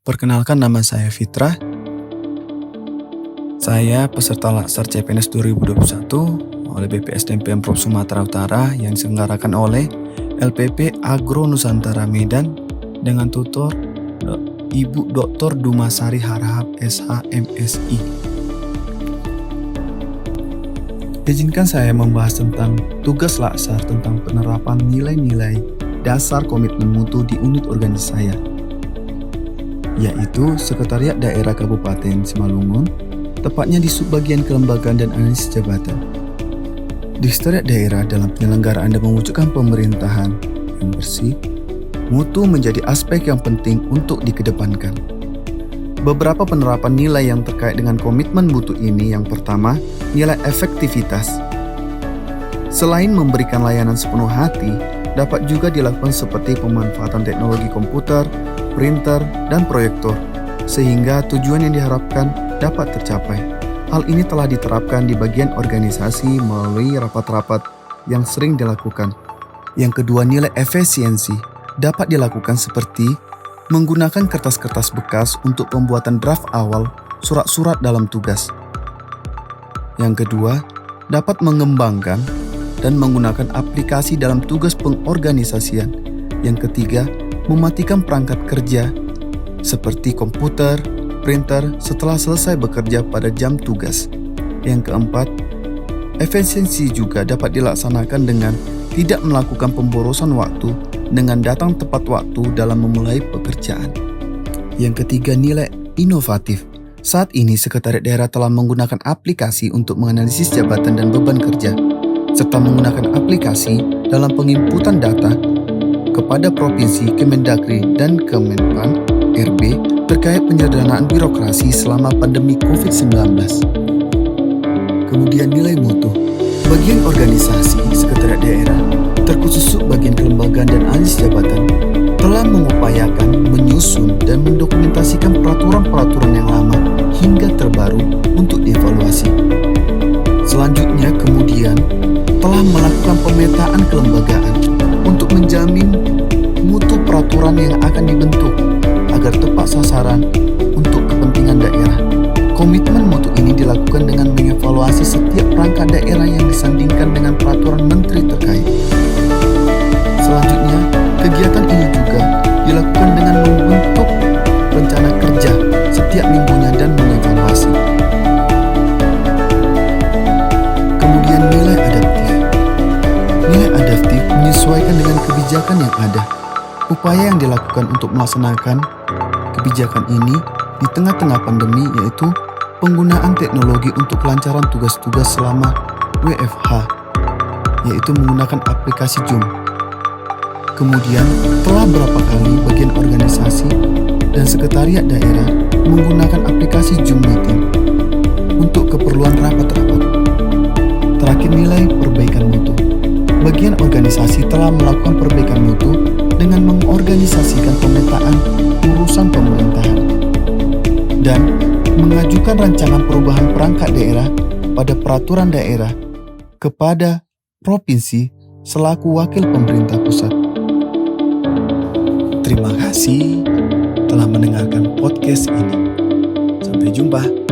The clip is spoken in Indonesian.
Perkenalkan, nama saya Fitra. Saya peserta Laksar CPNS 2021 oleh BPSDM Pemprov Sumatera Utara yang diselenggarakan oleh LPP Agro Nusantara Medan dengan tutor Ibu Dr. Dumasari Harahap SH MSI. Izinkan saya membahas tentang tugas Laksar tentang penerapan nilai-nilai dasar komitmen mutu di unit organisasi saya, yaitu Sekretariat Daerah Kabupaten Simalungun, tepatnya di Subbagian Kelembagaan dan Analisis Jabatan. Di Sekretariat Daerah dalam penyelenggaraan dan mewujudkan pemerintahan yang bersih, mutu menjadi aspek yang penting untuk dikedepankan. Beberapa penerapan nilai yang terkait dengan komitmen mutu ini, yang pertama, nilai efektivitas. Selain memberikan layanan sepenuh hati, dapat juga dilakukan seperti pemanfaatan teknologi komputer, printer, dan proyektor, sehingga tujuan yang diharapkan dapat tercapai. Hal ini telah diterapkan di bagian organisasi melalui rapat-rapat yang sering dilakukan. Yang kedua, nilai efisiensi dapat dilakukan seperti menggunakan kertas-kertas bekas untuk pembuatan draft awal surat-surat dalam tugas. Yang kedua, dapat mengembangkan dan menggunakan aplikasi dalam tugas pengorganisasian. Yang ketiga, mematikan perangkat kerja seperti komputer, printer setelah selesai bekerja pada jam tugas. Yang keempat, efisiensi juga dapat dilaksanakan dengan tidak melakukan pemborosan waktu dengan datang tepat waktu dalam memulai pekerjaan. Yang ketiga, nilai inovatif. Saat ini Sekretariat Daerah telah menggunakan aplikasi untuk menganalisis jabatan dan beban kerja, serta menggunakan aplikasi dalam penginputan data kepada Provinsi, Kemendagri, dan Kemenpan RB terkait penyederhanaan birokrasi selama pandemi COVID-19. Kemudian nilai mutu. Bagian organisasi Sekretariat Daerah, terkhusus Subbagian Kelembagaan dan Analisis Jabatan, telah mengupayakan, menyusun, dan mendokumentasikan peraturan-peraturan yang lama hingga terbaru untuk dievaluasi. Selanjutnya kemudian telah melakukan pemetaan kelembagaan untuk menjamin mutu peraturan yang akan dibentuk agar tepat sasaran untuk kepentingan daerah. Komitmen mutu ini dilakukan dengan mengevaluasi setiap perangkat daerah yang disandingkan dengan peraturan menteri terkait. Selanjutnya, kegiatan ini juga dilakukan dengan membentuk rencana kerja setiap minggunya dan mengevaluasi. Kemudian nilai adaptif. Nilai adaptif menyesuaikan dengan kebijakan yang ada. Upaya yang dilakukan untuk melaksanakan kebijakan ini di tengah-tengah pandemi, yaitu penggunaan teknologi untuk kelancaran tugas-tugas selama WFH, yaitu menggunakan aplikasi Zoom. Kemudian telah berapa kali bagian organisasi dan Sekretariat Daerah menggunakan aplikasi Zoom Meeting untuk keperluan rapat-rapat. Terakhir, nilai perbaikan mutu. Bagian organisasi telah melakukan perbaikan mutu dengan mengorganisasikan pemetaan urusan pemerintahan dan mengajukan rancangan perubahan perangkat daerah pada peraturan daerah kepada provinsi selaku wakil pemerintah pusat. Terima kasih telah mendengarkan podcast ini. Sampai jumpa.